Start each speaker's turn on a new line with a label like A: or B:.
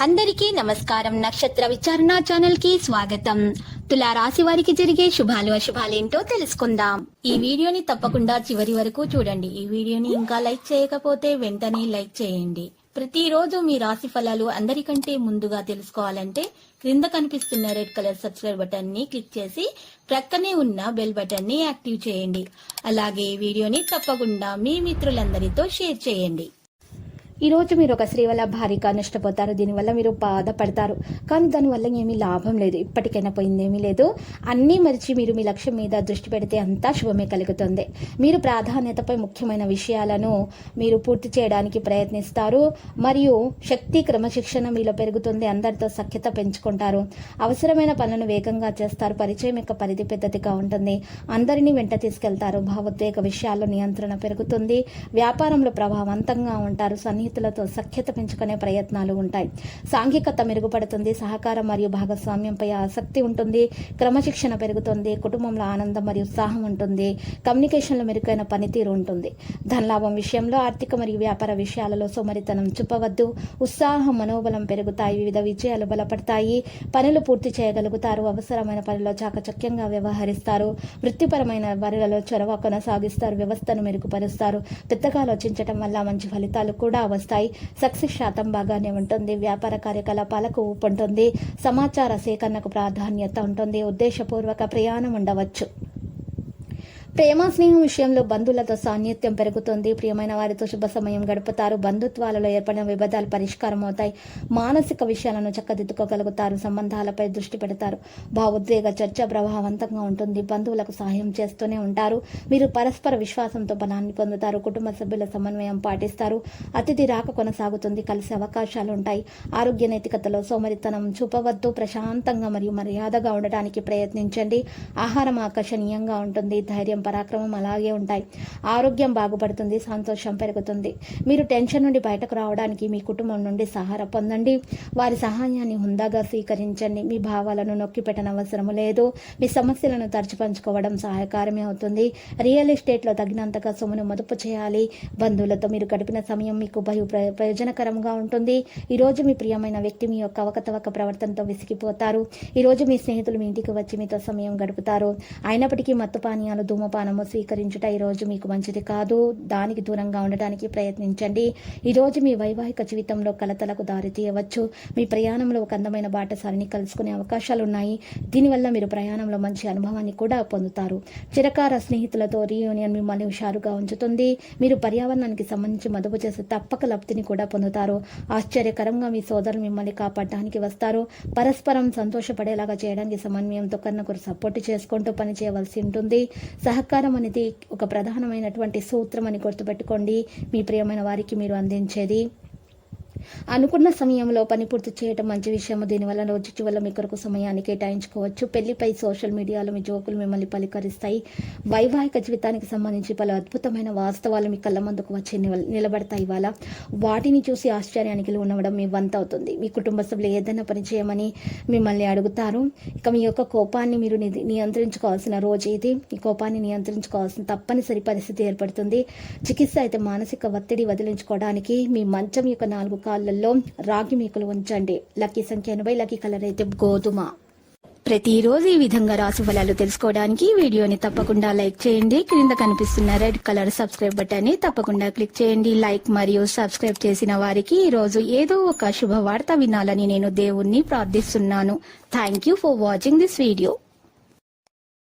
A: అందరికీ నమస్కారం. నక్షత్ర విచారణ ఛానల్ కి స్వాగతం. తులా రాశి వారికి జరిగే శుభాలు అశుభాలేంటో తెలుసుకుందాం. ఈ వీడియోని తప్పకుండా చివరి వరకు చూడండి. ఈ వీడియోని ఇంకా లైక్ చేయకపోతే వెంటనే లైక్ చేయండి. ప్రతిరోజు మీ రాశి ఫలాలు అందరికంటే ముందుగా తెలుసుకోవాలంటే క్రింద కనిపిస్తున్న రెడ్ కలర్ సబ్స్క్రైబ్ బటన్ ని క్లిక్ చేసి ప్రక్కనే ఉన్న బెల్ బటన్ ని యాక్టివ్ చేయండి. అలాగే ఈ వీడియోని తప్పకుండా మీ మిత్రులందరితో షేర్ చేయండి. ఈ రోజు మీరు ఒక స్త్రీ వల్ల భారీగా నష్టపోతారు. దీనివల్ల మీరు బాధపడతారు, కానీ దానివల్ల ఏమీ లాభం లేదు. ఇప్పటికైనా పోయిందేమీ లేదు. అన్నీ మరిచి మీరు మీ లక్ష్యం మీద దృష్టి పెడితే అంతా శుభమే కలుగుతుంది. మీరు ప్రాధాన్యతపై ముఖ్యమైన విషయాలను మీరు పూర్తి చేయడానికి ప్రయత్నిస్తారు మరియు శక్తి క్రమశిక్షణ మీలో పెరుగుతుంది. అందరితో సఖ్యత పెంచుకుంటారు. అవసరమైన పనులను వేగంగా చేస్తారు. పరిచయం యొక్క పరిధి పెద్దదిగా ఉంటుంది. అందరినీ వెంట తీసుకెళ్తారు. భావోద్వేగ విషయాల్లో నియంత్రణ పెరుగుతుంది. వ్యాపారంలో ప్రభావవంతంగా ఉంటారు. సన్నిహితులతో సఖ్యత పెంచుకునే ప్రయత్నాలు ఉంటాయి. సాంఘికత మెరుగుపడుతుంది. సహకారం మరియు భాగస్వామ్యంపై ఆసక్తి ఉంటుంది. క్రమశిక్షణ పెరుగుతుంది. కుటుంబంలో ఆనందం మరియు ఉత్సాహం ఉంటుంది. కమ్యూనికేషన్లో మెరుగైన పనితీరు ఉంటుంది. ధనలాభం విషయంలో ఆర్థిక మరియు వ్యాపార విషయాలలో సోమరితనం చూపవద్దు. ఉత్సాహం మనోబలం పెరుగుతాయి. వివిధ విజయాలు బలపడతాయి. పనులు పూర్తి చేయగలుగుతారు. అవసరమైన పనిలో చాకచక్యంగా వ్యవహరిస్తారు. వృత్తిపరమైన వారిలో చొరవ కొనసాగిస్తారు. వ్యవస్థను మెరుగుపరుస్తారు. పెద్దగా ఆలోచించడం వల్ల మంచి ఫలితాలు కూడా వస్తాయి. సక్సెస్ శాతం బాగానే ఉంటుంది. వ్యాపార కార్యకలాపాలకు ఊపుంటుంది. సమాచార సేకరణకు ప్రాధాన్యత ఉంటుంది. ఉద్దేశపూర్వక ప్రయాణం ఉండవచ్చు. ప్రేమ స్నేహం విషయంలో బంధువులతో సాన్నిహిత్యం పెరుగుతుంది. ప్రియమైన వారితో శుభ సమయం గడుపుతారు. బంధుత్వాలలో ఏర్పడిన విభేదాలు పరిష్కారం అవుతాయి. మానసిక విషయాలను చక్కదిద్దుకోగలుగుతారు. సంబంధాలపై దృష్టి పెడతారు. భావోద్వేగ చర్చ ప్రభావవంతంగా ఉంటుంది. బంధువులకు సహాయం చేస్తూనే ఉంటారు. మీరు పరస్పర విశ్వాసంతో బలాన్ని పొందుతారు. కుటుంబ సభ్యుల సమన్వయం పాటిస్తారు. అతిథి రాక కొనసాగుతుంది. కలిసే అవకాశాలు ఉంటాయి. ఆరోగ్య నైతికతలో సోమరితనం చూపవద్దు. ప్రశాంతంగా మరియు మర్యాదగా ఉండటానికి ప్రయత్నించండి. ఆహారం ఆకర్షణీయంగా ఉంటుంది. ధైర్యం పరాక్రమం అలాగే ఉంటాయి. ఆరోగ్యం బాగుపడుతుంది. సంతోషం పెరుగుతుంది. మీరు టెన్షన్ నుండి బయటకు రావడానికి మీ కుటుంబం నుండి సహాయం పొందండి. వారి సహాయాన్ని హుందాగా స్వీకరించండి. మీ భావాలను నొక్కిపెట్టనవసరం లేదు. మీ సమస్యలను తరచు పంచుకోవడం సహాయకారమే అవుతుంది. రియల్ ఎస్టేట్లో తగినంతగా సొమ్మును మదుపు చేయాలి. బంధువులతో మీరు గడిపిన సమయం మీకు ప్రయోజనకరంగా ఉంటుంది. ఈ రోజు మీ ప్రియమైన వ్యక్తి మీ యొక్క అవకతవక ప్రవర్తనతో విసిగిపోతారు. ఈ రోజు మీ స్నేహితులు మీ ఇంటికి వచ్చి మీతో సమయం గడుపుతారు. అయినప్పటికీ మత్తు పానీయాలు ధూమపానము స్వీకరించుట ఈ రోజు మీకు మంచిది కాదు. దానికి దూరంగా ఉండటానికి ప్రయత్నించండి. ఈ రోజు మీ వైవాహిక జీవితంలో కలతలకు దారి తీయవచ్చు. మీ ప్రయాణంలో ఒక అందమైన బాటసారిని కలుసుకునే అవకాశాలు ఉన్నాయి. దీనివల్ల మీరు ప్రయాణంలో మంచి అనుభవాన్ని కూడా పొందుతారు. చిరకాల స్నేహితులతో రీయూనియన్ మిమ్మల్ని హుషారుగా ఉంచుతుంది. మీరు పర్యావరణానికి సంబంధించి మదుపు చేసే తప్పక లబ్ధిని కూడా పొందుతారు. ఆశ్చర్యకరంగా మీ సోదరులు మిమ్మల్ని కాపాడడానికి వస్తారు. పరస్పరం సంతోషపడేలాగా చేయడానికి సమన్వయంతో ఒకరినొకరు సపోర్ట్ చేసుకుంటూ పని చేయవలసి ఉంటుంది. సహకారం అనేది ఒక ప్రధానమైనటువంటి సూత్రం అని గుర్తుపెట్టుకోండి. మీ ప్రియమైన వారికి మీరు అందించేది అనుకున్న సమయంలో పని పూర్తి చేయడం మంచి విషయం. దీనివల్ల రోజు చివరిలో మీ కొరకు సమయాన్ని కేటాయించుకోవచ్చు. పెళ్లిపై సోషల్ మీడియాలో మీ జోకులు మిమ్మల్ని పలికరిస్తాయి. వైవాహిక జీవితానికి సంబంధించి పలు అద్భుతమైన వాస్తవాలు మీ కళ్ళ ముందుకు వచ్చి నిలబడతాయి. ఇవాళ వాటిని చూసి ఆశ్చర్యానికి లోనవడం మీ వంత అవుతుంది. మీ కుటుంబ సభ్యులు ఏదైనా పని చేయమని మిమ్మల్ని అడుగుతారు. ఇక మీ యొక్క కోపాన్ని మీరు నియంత్రించుకోవాల్సిన రోజు ఇది. ఈ కోపాన్ని నియంత్రించుకోవాల్సిన తప్పనిసరి పరిస్థితి ఏర్పడుతుంది. చికిత్స అయితే మానసిక ఒత్తిడి వదిలించుకోవడానికి మీ మంచం యొక్క 4 కాళ్ళల్లో రాగి మేకులు ఉంచండి. లక్కీ సంఖ్య 80. లక్కీ కలర్ అయితే గోధుమ. ప్రతిరోజు ఈ విధంగా రాశి ఫలాలు తెలుసుకోవడానికి వీడియోని తప్పకుండా లైక్ చేయండి. క్రింద కనిపిస్తున్న రెడ్ కలర్ సబ్స్క్రైబ్ బటన్ ని తప్పకుండా క్లిక్ చేయండి. లైక్ మరియు సబ్స్క్రైబ్ చేసిన వారికి ఈ రోజు ఏదో ఒక శుభవార్త వినాలని నేను దేవుణ్ణి ప్రార్థిస్తున్నాను. Thank you for watching this video.